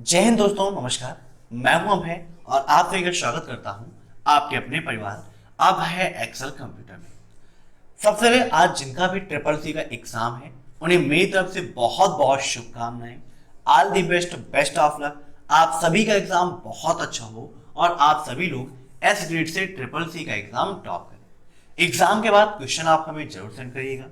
जय हिंद दोस्तों, नमस्कार। मैं हूं अभय और आप सभी का स्वागत करता हूं आपके अपने परिवार अभय एक्सेल कंप्यूटर में। सबसे पहले आज जिनका भी ट्रिपल सी का एग्जाम है उन्हें मेरी तरफ से बहुत बहुत शुभकामनाएं। All the best, best of luck. आप सभी का एग्जाम बहुत अच्छा हो और आप सभी लोग एस ग्रेड से ट्रिपल सी का एग्जाम टॉप करें। एग्जाम के बाद क्वेश्चन आप हमें जरूर सेंड करिएगा।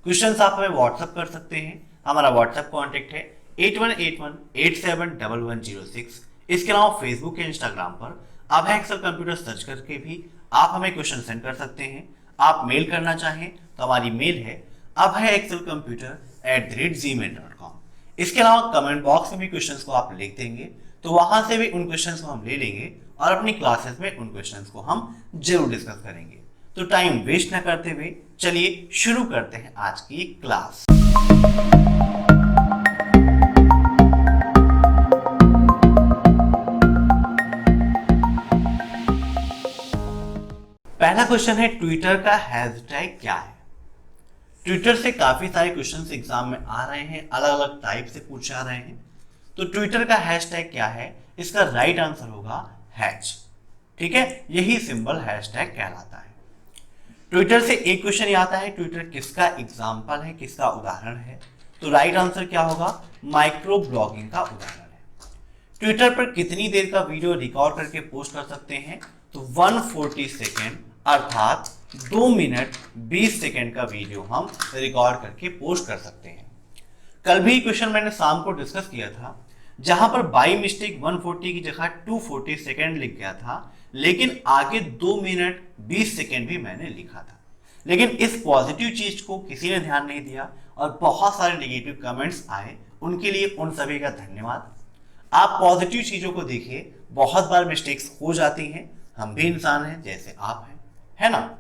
क्वेश्चन आप हमें व्हाट्सएप कर सकते हैं। हमारा व्हाट्सएप कॉन्टेक्ट है 8181871106। इसके अलावा फेसबुक या इंस्टाग्राम पर आप एक्सेल कंप्यूटर सर्च करके भी आप हमें क्वेश्चन सेंड कर सकते हैं। आप मेल करना चाहें तो हमारी मेल है abhayexcelcomputer@gmail.com। इसके अलावा कमेंट बॉक्स में भी क्वेश्चंस को आप लिख देंगे तो वहां से भी उन क्वेश्चंस को हम ले लेंगे और अपनी क्लासेस में उन क्वेश्चंस को हम जरूर डिस्कस करेंगे। तो टाइम वेस्ट न करते हुए चलिए शुरू करते हैं आज की क्लास। पहला क्वेश्चन है, ट्विटर का हैशटैग क्या है। ट्विटर से काफी सारे क्वेश्चंस एग्जाम में आ रहे हैं, अलग अलग टाइप से पूछे आ रहे हैं। तो ट्विटर का हैशटैग क्या है, इसका राइट आंसर होगा हैश। ठीक है, यही सिंबल हैशटैग कहलाता है। ट्विटर से एक क्वेश्चन ये आता है, ट्विटर किसका एग्जाम्पल है, किसका उदाहरण है। तो राइट आंसर क्या होगा, माइक्रो ब्लॉगिंग का उदाहरण है। ट्विटर पर कितनी देर का वीडियो रिकॉर्ड करके पोस्ट कर सकते हैं, तो 140 सेकेंड अर्थात 2 मिनट 20 सेकेंड का वीडियो हम रिकॉर्ड करके पोस्ट कर सकते हैं। कल भी क्वेश्चन मैंने शाम को डिस्कस किया था, जहां पर बाई मिस्टेक 140 की जगह 240 सेकेंड लिख गया था, लेकिन आगे 2 मिनट 20 सेकेंड भी मैंने लिखा था। लेकिन इस पॉजिटिव चीज को किसी ने ध्यान नहीं दिया और बहुत सारे नेगेटिव कमेंट्स आए। उनके लिए उन सभी का धन्यवाद। आप पॉजिटिव चीजों को देखिए, बहुत बार मिस्टेक्स हो जाती हैं, हम भी इंसान हैं जैसे आप हैं, है ना।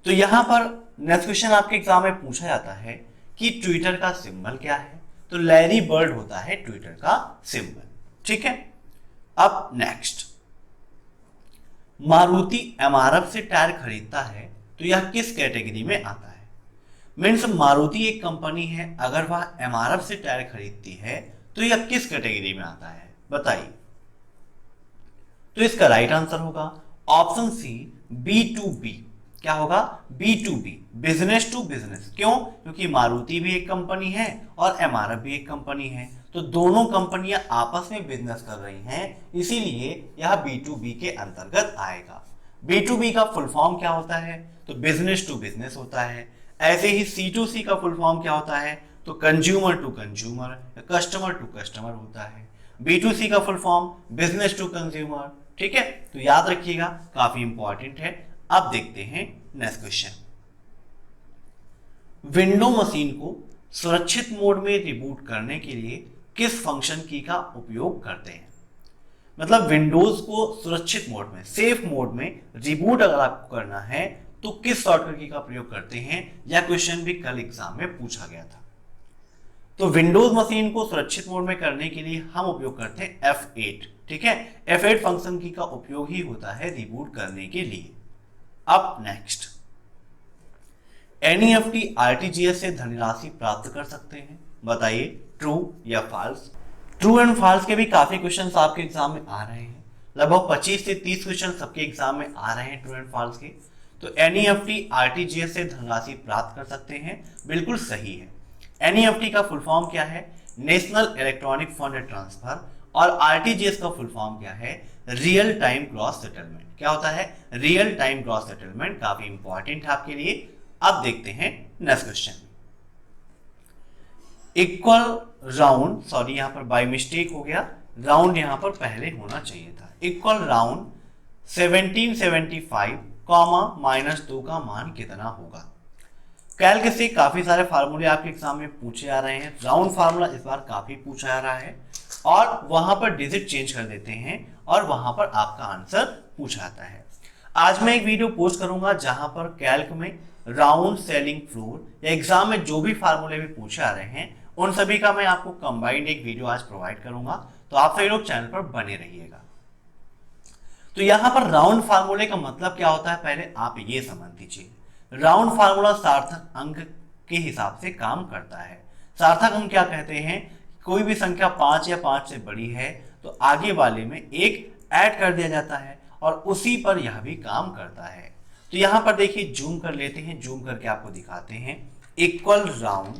तो यहां पर नेक्स्ट क्वेश्चन आपके एग्जाम में पूछा जाता है कि ट्विटर का सिंबल क्या है। तो लैरी बर्ड होता है ट्विटर का सिंबल। ठीक है, अब नेक्स्ट, मारुति एमआरएफ से टायर खरीदता है तो यह किस कैटेगरी में आता है। मीन्स मारुति एक कंपनी है, अगर वह एमआरएफ से टायर खरीदती है तो यह किस कैटेगरी में आता है, बताइए। तो इसका राइट आंसर होगा ऑप्शन सी, B2B। क्या होगा, B2B, बिजनेस टू बिजनेस। क्यों, क्योंकि मारुति भी एक कंपनी है और एमआरएफ भी एक कंपनी है, तो दोनों कंपनियां आपस में बिजनेस कर रही हैं, इसीलिए यह B2B के अंतर्गत आएगा। B2B का फुल फॉर्म क्या होता है, तो बिजनेस टू बिजनेस होता है। ऐसे ही C2C का फुल फॉर्म क्या होता है, तो consumer to consumer, customer to customer होता है। B2C का full form business to consumer. ठीक है, तो याद रखिएगा, काफी इंपॉर्टेंट है। अब देखते हैं नेक्स्ट क्वेश्चन। विंडो मशीन को सुरक्षित मोड में रिबूट करने के लिए किस फंक्शन की का उपयोग करते हैं। मतलब विंडोज को सुरक्षित मोड में, सेफ मोड में रिबूट अगर आपको करना है तो किस शॉर्टकट की का प्रयोग करते हैं। यह क्वेश्चन भी कल एग्जाम में पूछा गया था। तो विंडोज मशीन को सुरक्षित मोड में करने के लिए हम उपयोग करते हैं F8। ठीक है, F8 फंक्शन की का उपयोग ही होता है रिबूट करने के लिए। अब नेक्स्ट, एनईएफटी आरटीजीएस से धनराशि प्राप्त कर सकते हैं, बताइए ट्रू या फॉल्स। ट्रू एंड फॉल्स के भी काफी क्वेश्चंस आपके एग्जाम में आ रहे हैं, लगभग 25 से 30 क्वेश्चन सबके एग्जाम में आ रहे हैं ट्रू एंड फॉल्स के। तो एनईएफटी आरटीजीएस से धनराशि प्राप्त कर सकते हैं, बिल्कुल सही है। एनईएफटी का फुल फॉर्म क्या है, नेशनल इलेक्ट्रॉनिक फंड ट्रांसफर, और आरटीजीएस का फुल फॉर्म क्या है, रियल टाइम ग्रॉस सेटलमेंट। क्या होता है, रियल टाइम ग्रॉस सेटलमेंट, काफी इंपॉर्टेंट है आपके लिए। अब देखते हैं next question. Equal round, sorry यहां पर बाय मिस्टेक हो गया, राउंड यहां पर पहले होना चाहिए था। इक्वल राउंड 1775 कॉमा -2 का मान कितना होगा। कैल्क से काफी सारे फार्मूले आपके एग्जाम में पूछे आ रहे हैं। राउंड फार्मूला इस बार काफी पूछा जा रहा है और वहां पर डिजिट चेंज कर देते हैं और वहां पर आपका आंसर पूछा आता है। आज मैं एक वीडियो पोस्ट करूंगा जहां पर कैल्क में राउंड, सेलिंग फ्लोर या एग्जाम में जो भी फार्मूले भी पूछे आ रहे हैं उन सभी का मैं आपको कंबाइंड एक वीडियो आज प्रोवाइड करूंगा, तो आप सभी लोग चैनल पर बने रहिएगा। तो यहां पर राउंड फार्मूले का मतलब क्या होता है, पहले आप ये समझ लीजिए। राउंड फार्मूला सार्थक अंक के हिसाब से काम करता है। सार्थक अंक क्या कहते हैं, कोई भी संख्या 5 या 5 से बड़ी है तो आगे वाले में एक ऐड कर दिया जाता है और उसी पर यह भी काम करता है। तो यहां पर देखिए जूम कर लेते हैं, जूम करके आपको दिखाते हैं। इक्वल राउंड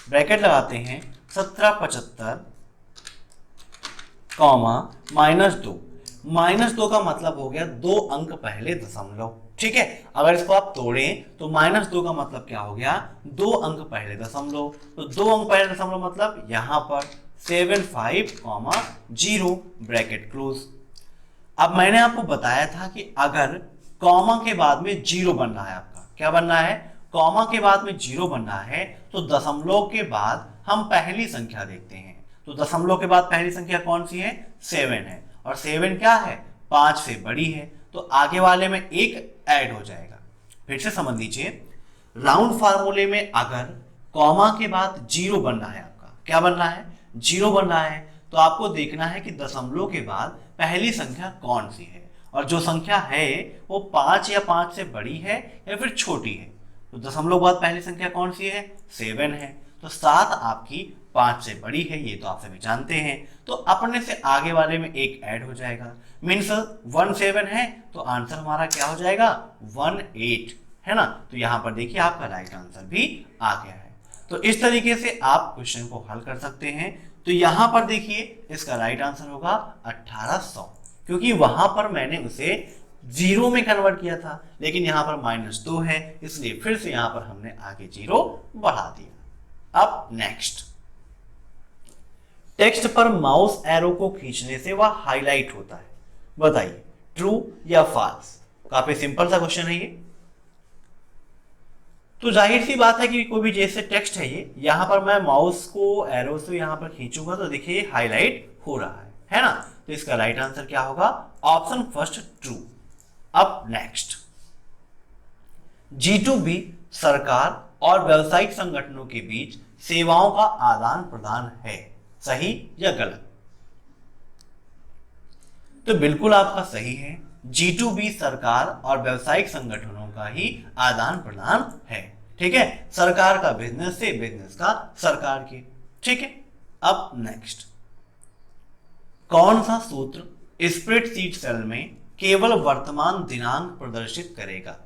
ब्रैकेट लगाते हैं 1775 कॉमा -2। -2 का मतलब हो गया 2 अंक पहले दशमलव, ठीक है। अगर इसको आप तोड़ें तो -2 का मतलब क्या हो गया, 2 अंक पहले दशमलव। तो 2 अंक पहले दशमलव मतलब यहां पर 75,0 ब्रैकेट क्लोज। अब मैंने आपको बताया था कि अगर कॉमा के बाद में 0 बनना है, आपका क्या बनना है, कॉमा के बाद में 0 बनना है तो दशमलव के बाद हम पहली संख्या देखते हैं। तो दशमलव के बाद पहली संख्या कौन सी है, 7 है, और 7 क्या है, 5 से बड़ी है, तो आगे वाले में एक ऐड हो जाएगा। फिर से समझ लीजिए, राउंड फार्मूले में अगर कॉमा के बाद 0 बनना है, आपका क्या बनना है, 0 बनना है, तो आपको देखना है कि दशमलव के बाद पहली संख्या कौन सी है, और जो संख्या है वो 5 या 5 से बड़ी है या फिर छोटी है। तो दशमलव बाद पहली संख्या कौन सी है, 7 है, तो 7 आपकी 5 से बड़ी है, ये तो आप सभी जानते हैं। तो अपने से आगे वाले में एक ऐड हो जाएगा, मीन्स 17 है, तो आंसर हमारा क्या हो जाएगा, 18 है ना। तो यहाँ पर देखिए आपका राइट आंसर भी आ गया है। तो इस तरीके से आप क्वेश्चन को हल कर सकते हैं। तो यहाँ पर देखिए इसका राइट आंसर होगा 1800, क्योंकि वहां पर मैंने उसे 0 में कन्वर्ट किया था, लेकिन यहाँ पर -2 है, इसलिए फिर से यहाँ पर हमने आगे 0 बढ़ा दिया। अब नेक्स्ट, टेक्स्ट पर माउस एरो को खींचने से वह हाईलाइट होता है, बताइए ट्रू या फॉल्स। काफी सिंपल सा क्वेश्चन है ये। तो जाहिर सी बात है कि कोई भी जैसे टेक्स्ट है ये, यहां पर मैं माउस को एरो से यहां पर खींचूंगा तो देखिए हाईलाइट हो रहा है ना। तो इसका राइट आंसर क्या होगा, ऑप्शन फर्स्ट ट्रू। अब नेक्स्ट, G2B सरकार और व्यावसायिक संगठनों के बीच सेवाओं का आदान प्रदान है, सही या गलत। तो बिल्कुल आपका सही है, G2B सरकार और व्यावसायिक संगठनों का ही आदान प्रदान है, ठीक है। सरकार का बिजनेस से, बिजनेस का सरकार की, ठीक है। अब नेक्स्ट, कौन सा सूत्र स्प्रेडशीट सेल में केवल वर्तमान दिनांक प्रदर्शित करेगा,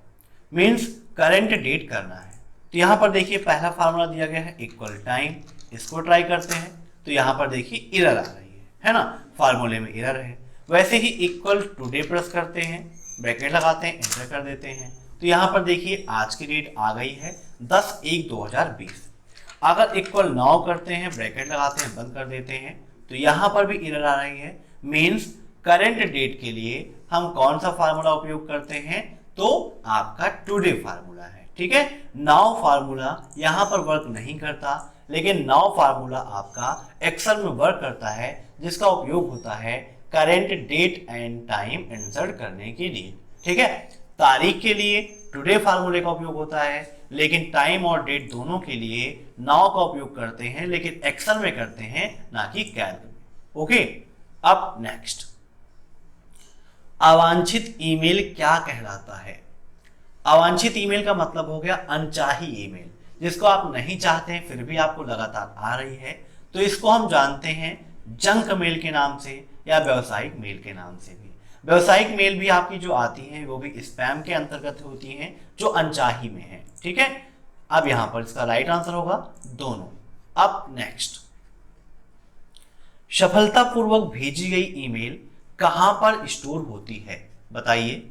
मींस करंट डेट करना है। तो यहां पर देखिए पहला फार्मूला दिया गया है इक्वल टाइम, इसको ट्राई करते हैं। तो यहां पर देखिए एरर आ रही है ना, फार्मूले में एरर है। वैसे ही इक्वल टुडे प्रेस करते हैं, ब्रैकेट लगाते हैं, एंटर कर देते हैं। तो यहां पर देखिए आज की डेट आ गई है 10/1/2020। अगर इक्वल नाउ करते हैं, ब्रैकेट लगाते हैं, बंद कर देते हैं, तो यहां पर भी एरर आ रही है। मींस करंट डेट के लिए हम कौन सा फार्मूला उपयोग करते हैं, तो आपका टुडे फार्मूला है, ठीक है। नाउ फार्मूला यहां पर वर्क नहीं करता, लेकिन नाउ फार्मूला आपका एक्सेल में वर्क करता है, जिसका उपयोग होता है current date and time insert करने के लिए, ठीक है। तारीख के लिए टुडे फार्मूले का उपयोग होता है, लेकिन टाइम और डेट दोनों के लिए नाउ का उपयोग करते हैं, लेकिन एक्सेल में करते हैं, ना कि कैल्क में। ओके, अब नेक्स्ट, अवांछित ईमेल क्या कहलाता है। अवांछित ईमेल का मतलब हो गया अनचाही ईमेल, जिसको आप नहीं चाहते हैं फिर भी आपको लगातार आ रही है। तो इसको हम जानते हैं जंक मेल के नाम से या व्यावसायिक मेल के नाम से भी। व्यावसायिक मेल भी आपकी जो आती है वो भी स्पैम के अंतर्गत होती हैं, जो अनचाही में है, ठीक है। अब यहां पर इसका राइट आंसर होगा दोनों। अब नेक्स्ट, सफलतापूर्वक भेजी गई ईमेल कहां पर स्टोर होती है, बताइए।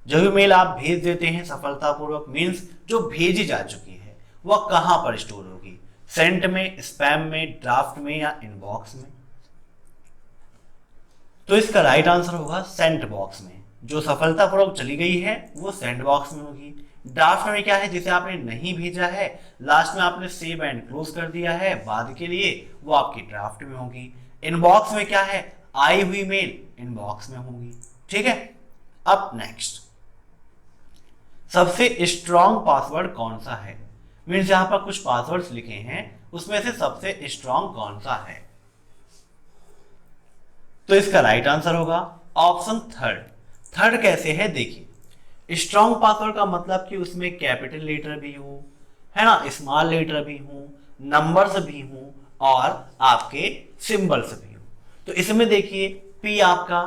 जो भी मेल आप भेज देते हैं सफलतापूर्वक, मींस जो भेजी जा चुकी है, वह कहां पर स्टोर होगी, सेंट में, स्पैम में, ड्राफ्ट में या इनबॉक्स में। तो इसका राइट आंसर होगा सेंट बॉक्स में। जो सफलतापूर्वक चली गई है वो सेंट बॉक्स में होगी। ड्राफ्ट में क्या है, जिसे आपने नहीं भेजा है, लास्ट में आपने सेव एंड क्लोज कर दिया है बाद के लिए, वो आपकी ड्राफ्ट में होगी। इनबॉक्स में क्या है, आई हुई मेल इनबॉक्स में होगी, ठीक है। अब नेक्स्ट, सबसे स्ट्रॉन्ग पासवर्ड कौन सा है, मीन्स यहां पर कुछ पासवर्ड्स लिखे हैं, उसमें से सबसे स्ट्रॉन्ग कौन सा है। तो इसका राइट आंसर होगा ऑप्शन थर्ड। थर्ड कैसे है देखिए, स्ट्रॉन्ग पासवर्ड का मतलब कि उसमें कैपिटल लेटर भी हो, है ना, स्मॉल लेटर भी हो, नंबर्स भी हो, और आपके सिंबल्स भी हो। तो इसमें देखिए P आपका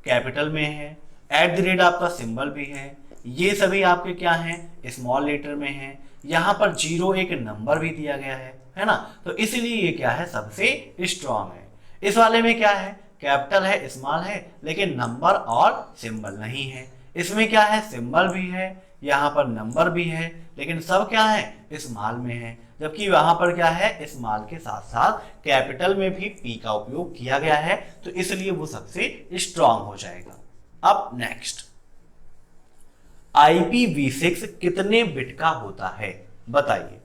कैपिटल में है, @ आपका सिंबल भी है, ये सभी आपके क्या हैं स्मॉल लेटर में है, यहाँ पर 0 एक नंबर भी दिया गया है ना। तो इसलिए ये क्या है सबसे स्ट्रॉन्ग है। इस वाले में क्या है कैपिटल है स्मॉल है लेकिन नंबर और सिंबल नहीं है। इसमें क्या है सिंबल भी है, यहाँ पर नंबर भी है लेकिन सब क्या है स्मॉल में है, जबकि यहाँ पर क्या है स्मॉल के साथ साथ कैपिटल में भी P का उपयोग किया गया है, तो इसलिए वो सबसे स्ट्रॉन्ग हो जाएगा। अब नेक्स्ट, IPv6 कितने बिट का होता है बताइए।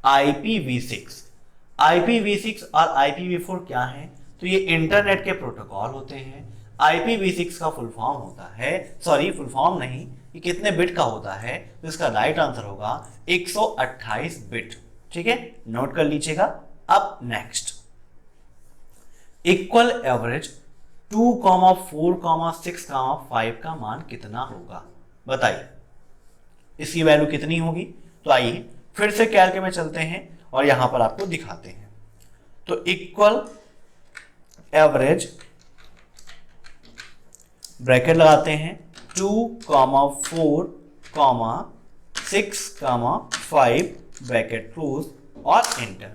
IPv6 और IPv4 क्या है, तो ये इंटरनेट के प्रोटोकॉल होते हैं। IPv6 का फुल फॉर्म होता है, सॉरी फुल फॉर्म नहीं, ये कितने बिट का होता है, तो इसका राइट आंसर होगा 128 बिट। ठीक है, नोट कर लीजिएगा। अब नेक्स्ट, इक्वल एवरेज 2, 4, 6, 5 का मान कितना होगा बताइए। इसकी वैल्यू कितनी होगी, तो आइए फिर से कैलक में चलते हैं और यहां पर आपको दिखाते हैं। तो इक्वल एवरेज ब्रैकेट लगाते हैं 2, 4, 6, 5 ब्रैकेट क्लोज और एंटर।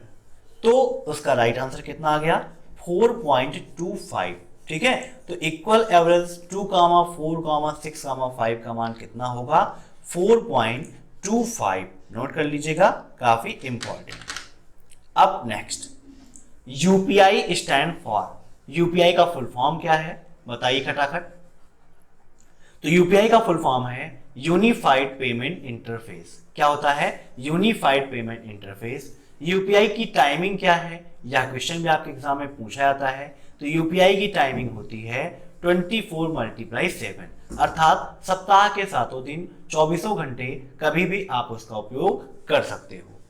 तो उसका राइट आंसर कितना आ गया 4.25। ठीक है, तो इक्वल एवरेज 2, 4, 6, 5 का मान कितना होगा 4.25। नोट कर लीजिएगा, काफी इंपॉर्टेंट। अब next, UPI stand for, UPI का फुल फॉर्म क्या है बताइए खटाखट। तो यूपीआई का फुल फॉर्म है यूनिफाइड पेमेंट इंटरफेस। क्या होता है यूनिफाइड पेमेंट इंटरफेस। यूपीआई की टाइमिंग क्या है, यह क्वेश्चन भी आपके एग्जाम में पूछा जाता है। तो यूपीआई की टाइमिंग होती है 24×7, अर्थात सप्ताह के 7 दिन 24 घंटे कभी भी आप उसका उपयोग कर सकते हो।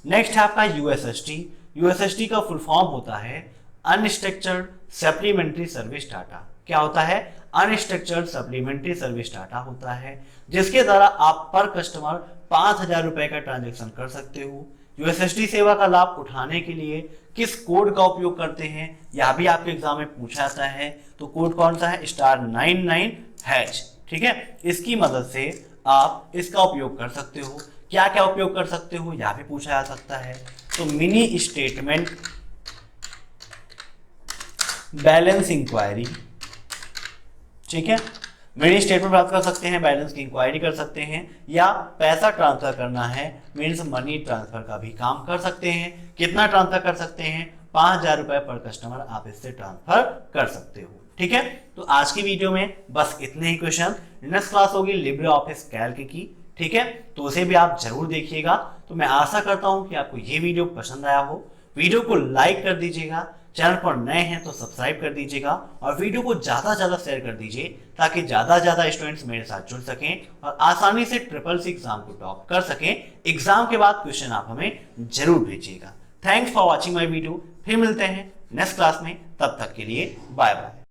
नेक्स्ट है आपका यूएसएसडी। यूएसएसडी का फुल फॉर्म होता है अनस्ट्रक्चर्ड सप्लीमेंट्री सर्विस डाटा। क्या होता है अनस्ट्रक्चर्ड सप्लीमेंट्री सर्विस डाटा होता है, जिसके द्वारा आप पर कस्टमर 5,000 रुपए का ट्रांजेक्शन कर सकते हो। यूएसएसडी सेवा का लाभ उठाने के लिए किस कोड का उपयोग करते हैं, यह भी आपके एग्जाम में पूछा जाता है। तो कोड कौन सा है *99#। ठीक है, इसकी मदद से आप इसका उपयोग कर सकते हो। क्या क्या उपयोग कर सकते हो यह भी पूछा जा सकता है। तो मिनी स्टेटमेंट, बैलेंस इंक्वायरी, ठीक है, मिनी स्टेटमेंट प्राप्त कर सकते हैं, बैलेंस की इंक्वायरी कर सकते हैं, या पैसा ट्रांसफर करना है मीन्स मनी ट्रांसफर का भी काम कर सकते हैं। कितना ट्रांसफर कर सकते हैं 5,000 रुपए पर कस्टमर आप इससे ट्रांसफर कर सकते हो। ठीक है, तो आज की वीडियो में बस इतने ही क्वेश्चन। नेक्स्ट क्लास होगी लिब्रे ऑफिस कैल्क की। ठीक है, तो उसे भी आप जरूर देखिएगा। तो मैं आशा करता हूं कि आपको ये वीडियो पसंद आया हो। वीडियो को लाइक कर दीजिएगा, चैनल पर नए हैं तो सब्सक्राइब कर दीजिएगा और वीडियो को ज़्यादा से ज़्यादा शेयर कर दीजिए ताकि ज़्यादा से ज़्यादा स्टूडेंट्स मेरे साथ जुड़ सकें और आसानी से SSC एग्जाम को टॉप कर सकें। एग्जाम के बाद क्वेश्चन आप हमें जरूर भेजिएगा। Thanks for watching my video. फिर मिलते हैं नेक्स्ट क्लास में, तब तक के लिए बाय बाय।